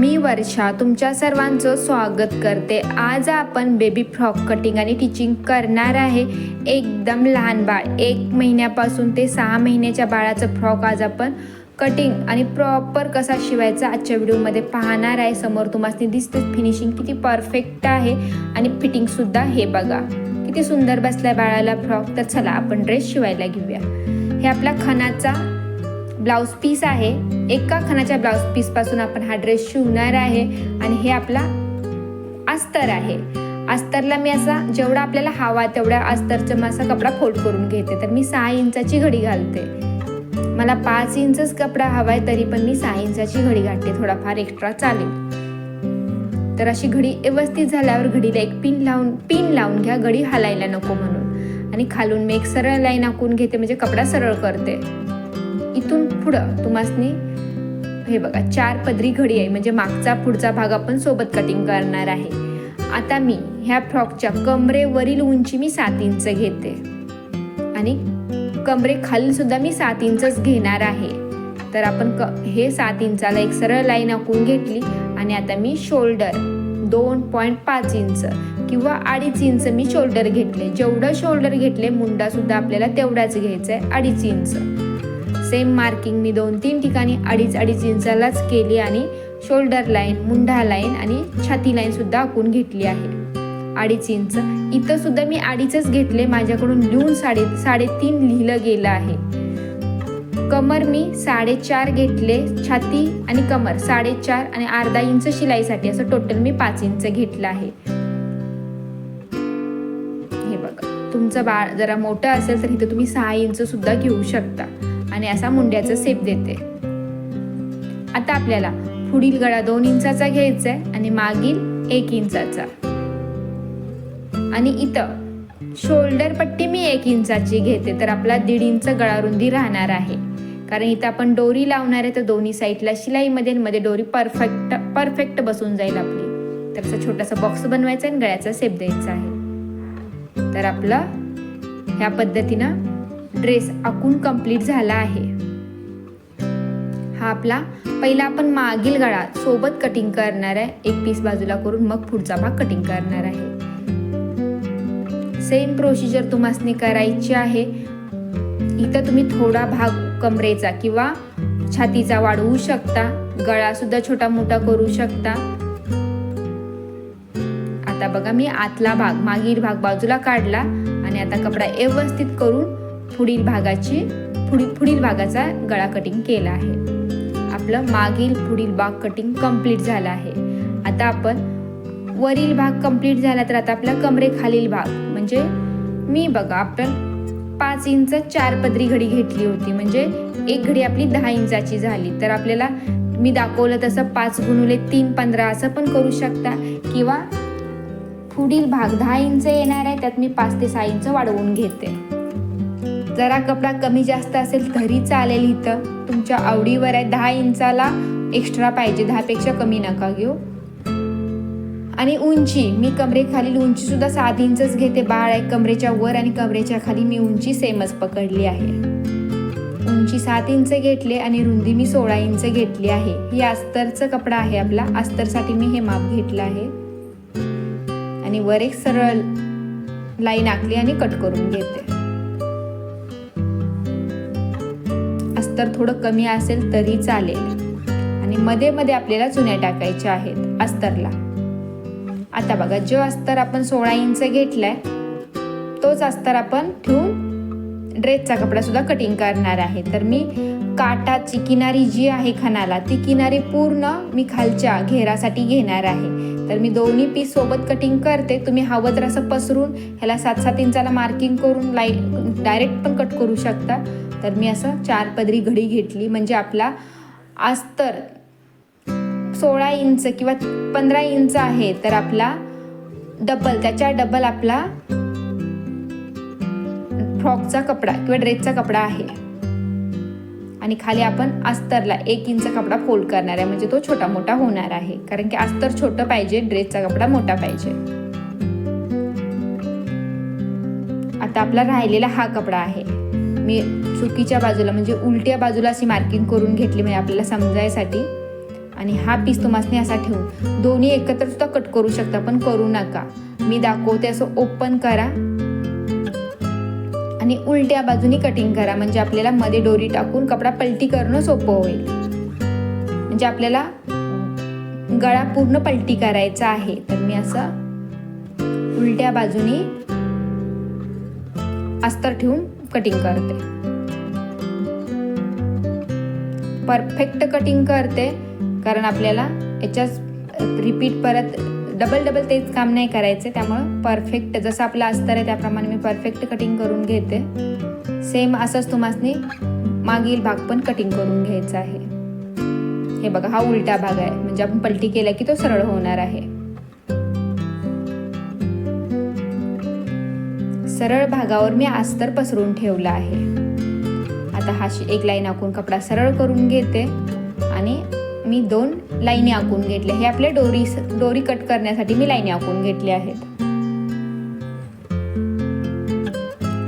मी वर्षा तुमच्या सर्वांचं स्वागत करते। आज आपण बेबी फ्रॉक कटिंग आणि टिचिंग करणार आहे। एकदम लहान बाळ 1 महिन्यापासून ते 6 महिन्याच्या बाळाचं फ्रॉक आज आपण कटिंग आणि प्रॉपर कसा शिवायचा आजच्या व्हिडिओमध्ये पाहणार आहे। समोर तुम्हाला दिसते फिनिशिंग किती परफेक्ट आहे आणि फिटिंग सुद्धा हे बघा किती सुंदर बसलाय बाळाला फ्रॉक। तर चला आपण ड्रेस शिवायला घेऊया। हे आपला खणाचा ब्लाउज पीस आहे। एका खणाच्या ब्लाउज पीस पासून आपण हा ड्रेस शिवणार आहे आणि हे आपला अस्तर आहे। अस्तरला मी असा जेवढा आपल्याला हवा तेवढा अस्तरचा मासा कपडा फोल्ड करून घेते। तर मी 6 इंचाची घडी घालते। मला 5 इंचच कपडा हवाय तरी पण मी 6 इंचाची घडी घालते, थोडाफार एक्स्ट्रा चालेल। तर अशी घडी व्यवस्थित झाल्यावर घडीला एक पिन लावून घ्या, घडी हलायला नको म्हणून। आणि खालून मी एक सरळ लाईन आखून घेते, म्हणजे कपडा सरळ करते। इथून पुढं तुम्हाला हे बघा 4 पदरी घडी आहे, म्हणजे मागचा पुढचा भाग आपण सोबत कटिंग करणार आहे। आता मी ह्या फ्रॉकच्या कमरेवरील उंची मी 7 इंच घेते आणि कमरे खाली सुद्धा मी 7 इंचच घेणार आहे। तर आपण हे 7 इंचाला एक सरळ लाईन आखून घेतली आणि आता मी शोल्डर 2.5 इंच किंवा 2.5 इंच मी शोल्डर घेतले। जेवढं शोल्डर घेतले मुंडा सुद्धा आपल्याला तेवढाच घ्यायचा आहे, 2.5 इंच। सेम मार्किंग मी 2-3 ठिकाणी 2.5 इंचालाच केली आणि शोल्डर लाईन, मुंडा लाईन आणि छाती लाईन सुद्धा आखून घेतली आहे 2.5 इंच। इथं सुद्धा मी 2.5च घेतले, माझ्याकडून लिहून 3.5 लिहिलं गेलं आहे। कमर मी 4.5 घेतले, छाती आणि कमर 4.5 आणि अर्धा इंच शिलाईसाठी, असं टोटल मी 5 इंच घेतलं आहे। हे बघा तुमचं बाळ जरा मोठं असेल तर इथं तुम्ही 6 इंच सुद्धा घेऊ शकता आणि असा मुंड्याचा शेप देते। आता आपल्याला पुढील गळा 2 इंचाचा घ्यायचा आहे आणि मागील 1 इंचाचा आणि इथं शोल्डर पट्टी मी 1 इंचाची घेते। तर आपला 1.5 इंच गळा रुंदी राहणार आहे, कारण इथं आपण दोरी लावणार आहे। तर दोन्ही साईडला शिलाईमध्ये मध्ये दोरी परफेक्ट बसून जाईल आपली। तर असा छोटासा बॉक्स बनवायचा आणि गळ्याचा शेप द्यायचा आहे। तर आपला ह्या पद्धतीनं ड्रेस आखून कंप्लीट झाला आहे। हा आपला पहिला आपण मागील गळा सोबत कटिंग करणार आहे, एक पीस बाजूला करून मग पुढचा भाग कटिंग करणार आहे। सेम प्रोसिजर तुम्हाला करायची आहे। इथं तुम्ही थोडा भाग कमरेचा किंवा छातीचा वाढवू शकता, गळा सुद्धा छोटा मोठा करू शकता। आता बघा मी आतला भाग मागील भाग बाजूला काढला आणि आता कपडा व्यवस्थित करून पुढील भागाचा गळा कटिंग केला आहे। आपलं मागील पुढील भाग कटिंग कंप्लीट झाला आहे। आता आपण वरील भाग कंप्लीट झाला, तर आता आपला कमरे खालील भाग, म्हणजे मी बघा आपण 5 इंच 4 पदरी घडी घेतली होती, म्हणजे एक घडी आपली 10 इंचाची झाली। तर आपल्याला मी दाखवलं तसं 5 × 3 15 असं पण करू शकता, किंवा पुढील भाग 10 इंच येणार आहे, त्यात मी 5 ते 6 इंच वाढवून घेते। जरा कपडा कमी जास्त असेल तरी चालेल, इथं तुमच्या आवडीवर आहे। 10 इंचाला एक्स्ट्रा पाहिजे, 10 पेक्षा कमी नका घेऊ। आणि उंची मी कमरेखालील उंची सुद्धा 7 इंचच घेते। बाळ आहे कमरेच्या वर आणि कमरेच्या खाली मी उंची सेमच पकडली आहे। उंची 7 इंच घेतले आणि रुंदी मी 16 इंच घेतली आहे। ही अस्तरचा कपडा आहे आपला, अस्तरसाठी मी हे माप घेतलं आहे आणि वर एक सरळ लाईन आखली आणि कट करून घेते। अस्तर थोडं कमी असेल तरी चालेल आणि मध्ये मध्ये आपल्याला चुन्या टाकायच्या आहेत अस्तरला। आता बघा जो अस्तर आपण 16 इंच घेतलाय तोच अस्तर आपण ठेवून ड्रेसचा कपडा सुद्धा कटिंग करणार आहे। तर मी काठाची किनारी जी आहे खणाला, ती किनारी पूर्ण मी खालच्या घेरासाठी घेणार आहे। तर मी दोन्ही पीस सोबत कटिंग करते। तुम्ही हवं तर असं पसरून ह्याला 7-7 इंचाला मार्किंग करून डायरेक्ट पण कट करू शकता। तर मी असं 4 पदरी घडी घेतली, म्हणजे आपला अस्तर 16 इंच किंवा 15 इंच आहे, तर आपला त्याच्या डबल आपला फ्रॉकचा कपडा किंवा ड्रेसचा कपडा आहे। आणि खाली आपण अस्तरला 1 इंच कपडा फोल्ड करणार आहे, म्हणजे तो छोटा मोठा होणार आहे, कारण की अस्तर छोटं पाहिजे, ड्रेसचा कपडा मोठा पाहिजे। आता आपला राहिलेला हा कपडा आहे, मी चुकीच्या बाजूला म्हणजे उलट्या बाजूला अशी मार्किंग करून घेतली, म्हणजे आपल्याला समजायसाठी। आणि हा पीस तुम्हाला असा ठेवून दोन्ही एकत्र सुद्धा कट करू शकता, पण करू नका. मी दाखवते असं ओपन करा आणि उलट्या बाजूनी कटिंग करा, म्हणजे आपल्याला मध्ये दोरी टाकून कपडा पलटी करणं सोपं होईल. म्हणजे आपल्याला गळा पूर्ण पलटी करायचा आहे, तर मी असं उलट्या बाजूनी अस्तर ठेवून कटिंग करते. परफेक्ट कटिंग करते, कारण आपल्याला याच्यात रिपीट परत डबल तेच काम नाही करायचे. त्यामुळं परफेक्ट जसं आपलं अस्तर आहे त्याप्रमाणे मी परफेक्ट कटिंग करून घेते. सेम असंच तुम्हाला मागील भाग पण कटिंग करून घ्यायचा आहे. हे बघा, हा उलटा भाग आहे, म्हणजे आपण पलटी केला की तो सरळ होणार आहे. सरळ भागावर मी अस्तर पसरून ठेवला आहे. आता हा एक लाईन आखून कपडा सरळ करून घेते आणि मी 2 लाईनी आखून घेतल्या. हे आपले दोरी कट करण्यासाठी मी लाईनी आखून घेतल्या आहेत,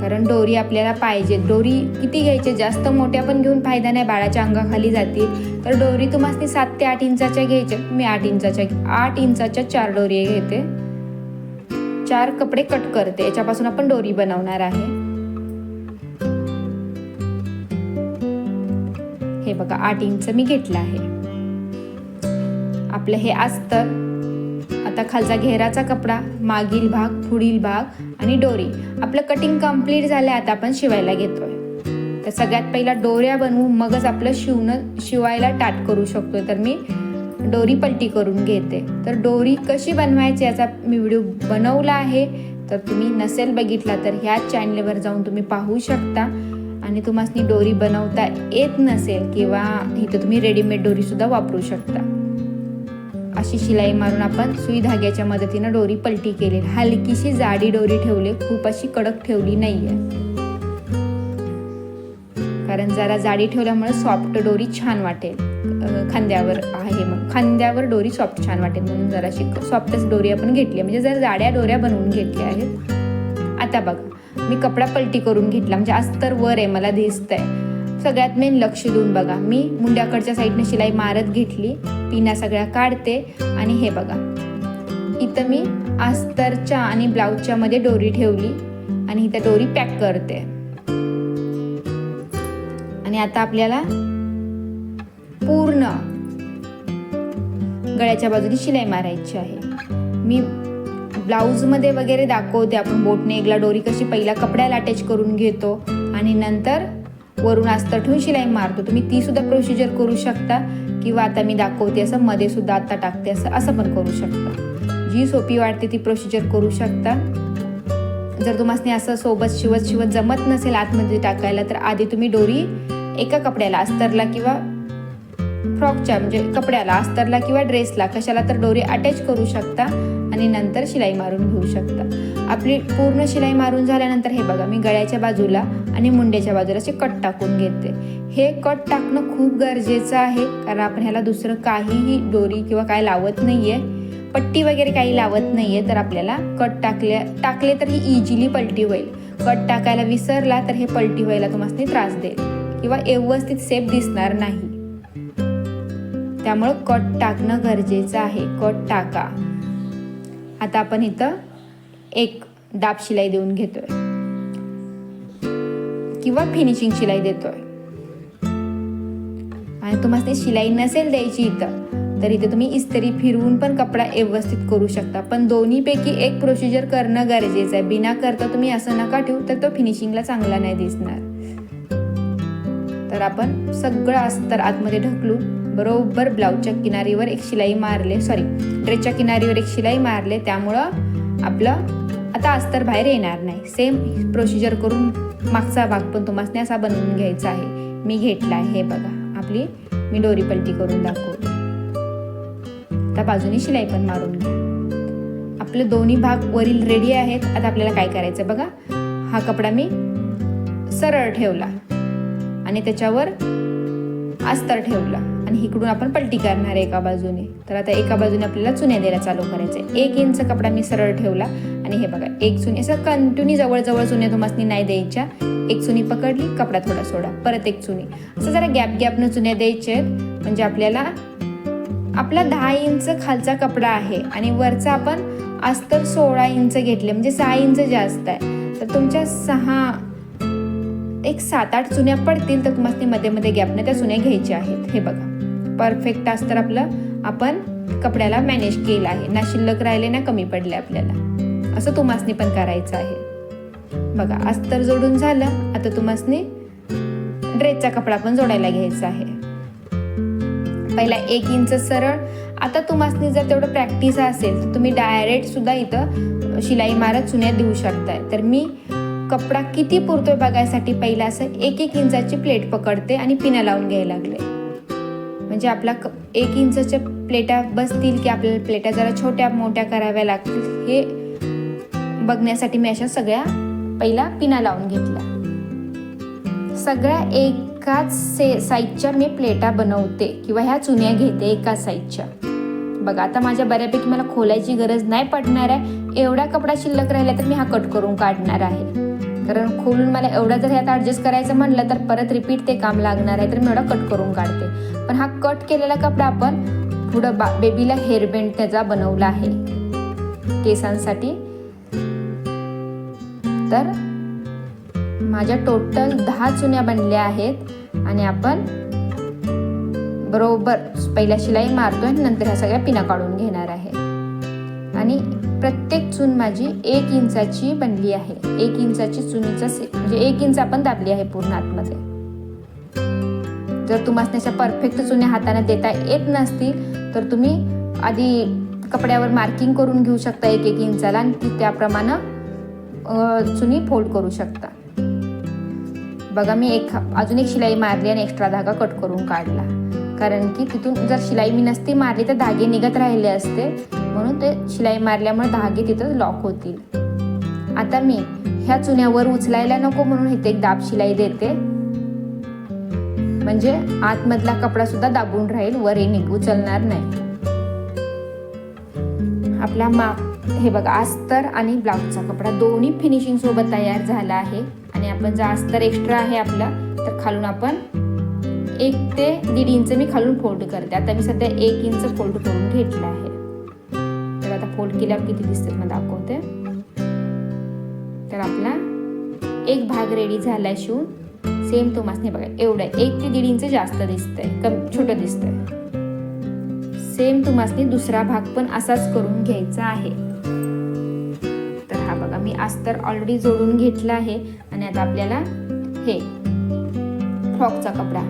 कारण दोरी आपल्याला पाहिजे. दोरी किती घ्यायची, जास्त मोठ्या पण घेऊन फायदा नाही, बाळाच्या अंगाखाली जातील. तर दोरी तुम्हाला 7 ते 8 इंचाच्या घ्यायच्या. मी 8 इंचाच्या 4 दोरी घेते. 4 कपडे कट करते, याच्यापासून आपण दोरी बनवणार आहे. हे बघा, 8 इंच मी घेतलं आहे. आपलं हे अस्तर, आता खालचा घेराचा कपडा, मागील भाग, पुढील भाग आणि दोरी, आपलं कटिंग कंप्लीट झालं. आता आपण शिवायला घेतोय. तर सगळ्यात पहिला दोऱ्या बनवू, मगच आपलं शिवायला टाट करू शकतोय. तर मी दोरी पलटी करून घेते. तर दोरी कशी बनवायची याचा मी व्हिडिओ बनवला आहे, तर तुम्ही नसेल बघितला तर ह्या चॅनलवर जाऊन तुम्ही पाहू शकता. आणि तुम्हाला दोरी बनवता येत नसेल किंवा इथं तुम्ही रेडीमेड दोरी सुद्धा वापरू शकता. अशी शिलाई मारून आपण सुई धाग्याच्या मदतीनं दोरी पलटी केली. हलकीशी जाडी दोरी ठेवली, खूप अशी कडक ठेवली नाहीये, कारण जरा जाडी ठेवल्यामुळे सॉफ्ट दोरी छान वाटेल. खांद्यावर आहे, मग खांद्यावर दोरी सॉफ्ट छान वाटेल, म्हणून जराशी सॉफ्टच दोरी आपण घेतली, म्हणजे जरा जाड्या दोऱ्या बनवून घेतल्या आहेत. आता बघा, मी कपडा पलटी करून घेतला, म्हणजे अस्तर वर आहे मला दिसतंय. सगळ्यात मेन लक्ष देऊन बघा, मी मुंड्याकडच्या साईडने शिलाई मारत घेतली, पिना सगळ्या काढते आणि हे बघा, इथं मी अस्तरच्या आणि ब्लाऊजच्या मध्ये दोरी ठेवली आणि इथं दोरी पॅक करते. आणि आता आपल्याला पूर्ण गळ्याच्या बाजूने शिलाई मारायची आहे. मी ब्लाऊज मध्ये वगैरे दाखवते, आपण बोटने एकला दोरी कशी पहिला कपड्याला अटॅच करून घेतो आणि नंतर वरून अस्तर ठेवून शिलाई मारतो. तुम्ही ती सुद्धा प्रोसिजर करू शकता, किंवा आता मी दाखवते असं मध्ये सुद्धा आता टाकते असं पण करू शकता. जी सोपी वाटते ती प्रोसिजर करू शकता. जर तुम्हाला असं सोबत शिवत जमत नसेल आतमध्ये टाकायला, तर आधी तुम्ही दोरी एका कपड्याला, अस्तरला किंवा फ्रॉकच्या म्हणजे कपड्याला, अस्तरला किंवा ड्रेसला कशाला तर दोरी अटॅच करू शकता आणि नंतर शिलाई मारून घेऊ शकता. आपली पूर्ण शिलाई मारून झाल्यानंतर हे बघा, मी गळ्याच्या बाजूला आणि मुंड्याच्या बाजूला असे कट टाकून घेते. हे कट टाकणं खूप गरजेचं आहे, कारण आपण ह्याला दुसरं काहीही दोरी किंवा काय लावत नाहीये, पट्टी वगैरे काही लावत नाहीये. तर आपल्याला कट टाकले तर ही इझिली पलटी होईल. कट टाकायला विसरला तर हे पलटी व्हायला तुम्हाला त्रास देईल किंवा व्यवस्थित सेफ दिसणार नाही. त्यामुळं कट टाकणं गरजेचं आहे. कट टाका. आता आपण इथं एक दाब शिलाई देऊन घेतोय किंवा फिनिशिंग शिलाई देतोय. आणि तुम्हाला शिलाई नसेल द्यायची इथं, तर इथे तुम्ही इस्त्री फिरवून पण कपडा व्यवस्थित करू शकता. पण दोन्हीपैकी एक प्रोसिजर करणं गरजेचं आहे. बिना करता तुम्ही असं नका ठेवू, तर तो फिनिशिंगला चांगला नाही दिसणार. तर आपण सगळं अस्तर आतमध्ये ढकलून बरोबर ब्लाऊजच्या किनारीवर एक शिलाई मारले, ड्रेसच्या किनारीवर एक शिलाई मारले. त्यामुळं आपलं आता अस्तर बाहेर येणार नाही. सेम प्रोसिजर करून मागचा भाग पण तुम्हाला असा बनवून घ्यायचा आहे. मी घेतला आहे, हे बघा, आपली मी दोरी पलटी करून दाखवली. आता बाजूने शिलाई पण मारून घ्या. आपले दोन्ही भाग वरील रेडी आहेत. आता आपल्याला काय करायचं बघा, हा कपडा मी सरळ ठेवला आणि त्याच्यावर अस्तर ठेवला आणि इकडून आपण पलटी करणार एका बाजूने. तर आता एका बाजूने आपल्याला चुन्या द्यायला चालू करायचं. 1 इंच कपडा मी सरळ ठेवला आणि हे बघा, एक चुनी असं कंटिन्यू जवळ चुन्या तुम्हाला नाही द्यायच्या. एक चुनी पकडली, कपडा थोडा सोडा, परत एक चुनी, असं जरा गॅपनं चुन्या द्यायच्या आहेत, म्हणजे आपल्याला आपला 10 इंच खालचा कपडा आहे आणि वरचा आपण अस्तर 16 इंच घेतले, म्हणजे 6 इंच जास्त आहे. तर तुमच्या 7-8 चुन्या पडतील, तर तुम्हाला मध्ये मध्ये गॅपने त्या चुन्या घ्यायच्या आहेत. हे बघा, परफेक्ट अस्तर आपलं आपण कपड्याला मॅनेज केलं आहे, ना शिल्लक राहिले ना कमी पडले आपल्याला. असं तुम्हासनी पण करायचं आहे. बघा, अस्तर जोडून झालं. आता तुम्हासनी ड्रेसचा कपडा पण जोडायला घ्यायचा आहे. पहिला 1 इंच सरळ. आता तुम्हासनी जर तेवढं प्रॅक्टिस असेल तर तुम्ही डायरेक्ट सुद्धा इथं शिलाई मारत चुन्या देऊ शकताय. तर मी कपडा किती पुरतोय बघायसाठी पहिला असं 1-1 इंचाची प्लेट पकडते आणि पिना लावून घ्यायला लागले. म्हणजे आपला 1 इंचच्या प्लेटा बसतील की आपल्याला प्लेटा जरा छोट्या मोठ्या कराव्या लागतील हे बघण्यासाठी मी अशा सगळ्या पहिला पिना लावून घेतल्या. सगळ्या एकाच साईजच्या मी प्लेटा बनवते किंवा ह्या चुन्या घेते एकाच साईजच्या. बघा, आता माझ्या बऱ्यापैकी मला खोलायची गरज नाही पडणार आहे. एवढा कपडा शिल्लक राहिला तर मी हा कट करून काढणार आहे, कारण खोलून मला एवढा जर ह्यात ॲडजस्ट करायचं म्हटलं तर परत रिपीट ते काम लागणार आहे. तर मी एवढा कट करून काढते. पण हा कट केलेला कपडा आपण पुढं बेबीला हेअरबँड त्याचा बनवला आहे केसांसाठी. तर माझ्या टोटल 10 चुन्या बनल्या आहेत आणि आपण बरोबर पहिला शिलाई मारतोय, नंतर ह्या सगळ्या पिना काढून घेणार आहे. आणि प्रत्येक चून माझी 1 इंचाची बनली आहे. 1 इंचाची चुनीचा म्हणजे 1 इंच आपण दाबली आहे पूर्ण आतमध्ये. जर तुम्हाला अशा परफेक्ट चुन्या हाताने देता येत नसतील तर तुम्ही आधी कपड्यावर मार्किंग करून घेऊ शकता 1-1 इंचाला आणि त्याप्रमाणे चुनी फोल्ड करू शकता. बघा, मी अजून एक शिलाई मारली आणि एक्स्ट्रा धागा कट करून काढला, कारण की तिथून जर शिलाई मी नसती मारली तर धागे निघत राहिले असते, म्हणून ते शिलाई मारल्यामुळे धागे तिथं लॉक होतील. आता मी ह्या चुन्यावर उचलायला नको म्हणून इथे एक दाब शिलाई देते, म्हणजे आतमधला कपडा सुद्धा दाबून राहील, वर उचलणार नाही. आपला माप हे बघा, अस्तर आणि ब्लाउजचा कपडा दोन्ही फिनिशिंग सोबत तयार झाला आहे. आणि आपण जर अस्तर एक्स्ट्रा आहे आपला तर खालून आपण 1 ते 1.5 इंच मी खालून फोल्ड करते. आता मी सध्या 1 इंच फोल्ड करून घेतला आहे. तर आता फोल्ड केल्यावर किती दिसते मला दाखवते. तर आपला एक भाग रेडी झालाय शिवून. सेम तुम्हाला बघा एवढं 1 ते 1.5 इंच जास्त दिसतंय, छोटं दिसतंय. सेम तुम्हाला दुसरा भाग पण असाच करून घ्यायचा आहे. तर हा बघा, मी अस्तर ऑलरेडी जोडून घेतला आहे आणि आता आपल्याला हे फ्रॉकचा कपडा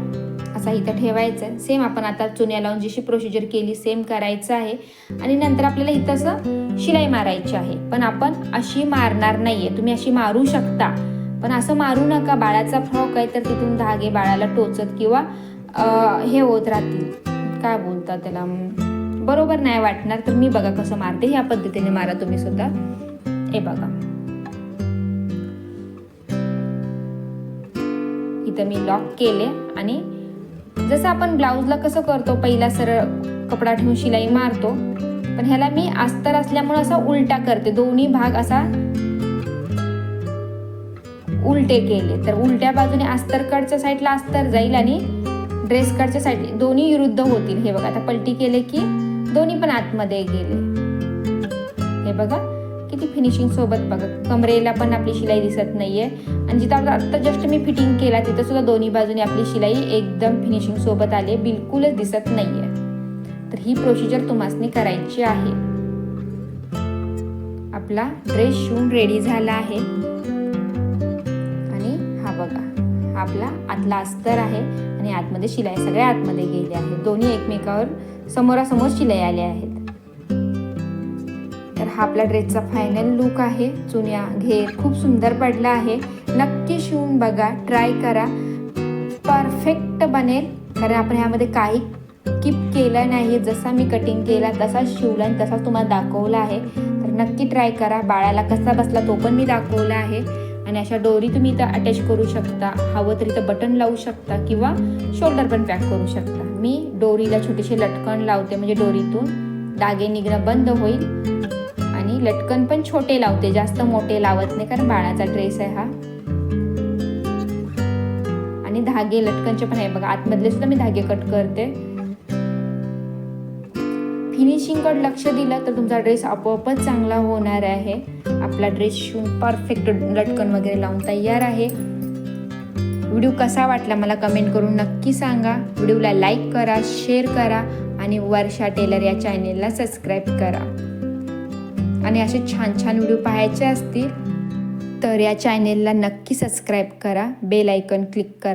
असा इथं ठेवायचा आहे. सेम आपण आता चुन्या लावून जशी प्रोसिजर केली सेम करायचं आहे. आणि नंतर आपल्याला इथं असं शिलाई मारायची आहे, पण आपण अशी मारणार नाहीये. तुम्ही अशी मारू शकता पण असं मारू नका. बाळाचा फ्रॉक आहे तर तिथून धागे बाळाला टोचत किंवा हे होत राहतील, काय बोलतात त्याला, बरोबर नाही वाटणार. तर मी बघा कसं मारते, ह्या पद्धतीने मारा तुम्ही सुद्धा. हे बघा, इथं मी लॉक केले आणि जसं आपण ब्लाउजला कसं करतो, पहिला सरळ कपडा ठेवून शिलाई मारतो, पण ह्याला मी अस्तर असल्यामुळे असा उलटा करते. दोन्ही भाग असा उलटे केले तर उलट्या बाजूने अस्तर कडच्या साईडला अस्तर जाईल आणि ड्रेस कडच्या साईड दोन्ही विरुद्ध होतील. हे बघा, आता पलटी केले की दोन्ही पण आतमध्ये गेले. हे बघा किती फिनिशिंग सोबत. बघा, कमरेला पण आपली शिलाई दिसत नाहीये आणि जिथं आता जस्ट मी फिटिंग केला तिथं सुद्धा दोन्ही बाजूने आपली शिलाई एकदम फिनिशिंग सोबत आली, बिलकुलच दिसत नाहीये. तर ही प्रोसिजर तुम्हाला करायची आहे. आपला ड्रेस शिवून रेडी झाला आहे आणि हा बघा, हा आपला आतला अस्तर आहे आणि आतमध्ये शिलाई सगळ्या आतमध्ये गेल्या आहेत. दोन्ही एकमेकावर समोरासमोर शिलाई आल्या आहेत. तर हा आपला ड्रेसचा फायनल लुक आहे. चुन्या घेर खूप सुंदर पडला आहे. नक्की शिवून बघा, ट्राय करा, परफेक्ट बनेल. कारण आपण ह्यामध्ये काही किप केलं नाही, जसा मी कटिंग केला तसाच शिवला आणि तसाच तुम्हाला दाखवला आहे. तर नक्की ट्राय करा. बाळाला कसा बसला तो पण मी दाखवला आहे. आणि अशा डोरी तुम्ही इथं अटॅच करू शकता, हवं तर इथं बटन लावू शकता किंवा शोल्डर पण पॅक करू शकता. मी डोरीला छोटेसे लटकन लावते, म्हणजे डोरीतून धागे निघणं बंद होईल. आणि लटकन पण छोटे लावते, जास्त मोठे लावत नाही, कारण बाळाचा ड्रेस आहे हा. आणि धागे लटकनचे पण आहे बघा, आतमधले सुद्धा मी धागे कट करते. फिनिशिंगकडे लक्ष दिलं तर तुमचा ड्रेस आपोआपच चांगला होणार आहे. आपला ड्रेस शिवून परफेक्ट लटकन वगैरे लावून तयार आहे. व्हिडिओ कसा वाटला मला कमेंट करून नक्की सांगा. व्हिडिओला लाईक करा, शेअर करा आणि वर्षा टेलर या चॅनेलला सबस्क्राईब करा. आणि असे छान छान व्हिडिओ पाहायचे असतील तर या चॅनेलला नक्की सबस्क्राईब करा, बेल आयकॉन क्लिक करा.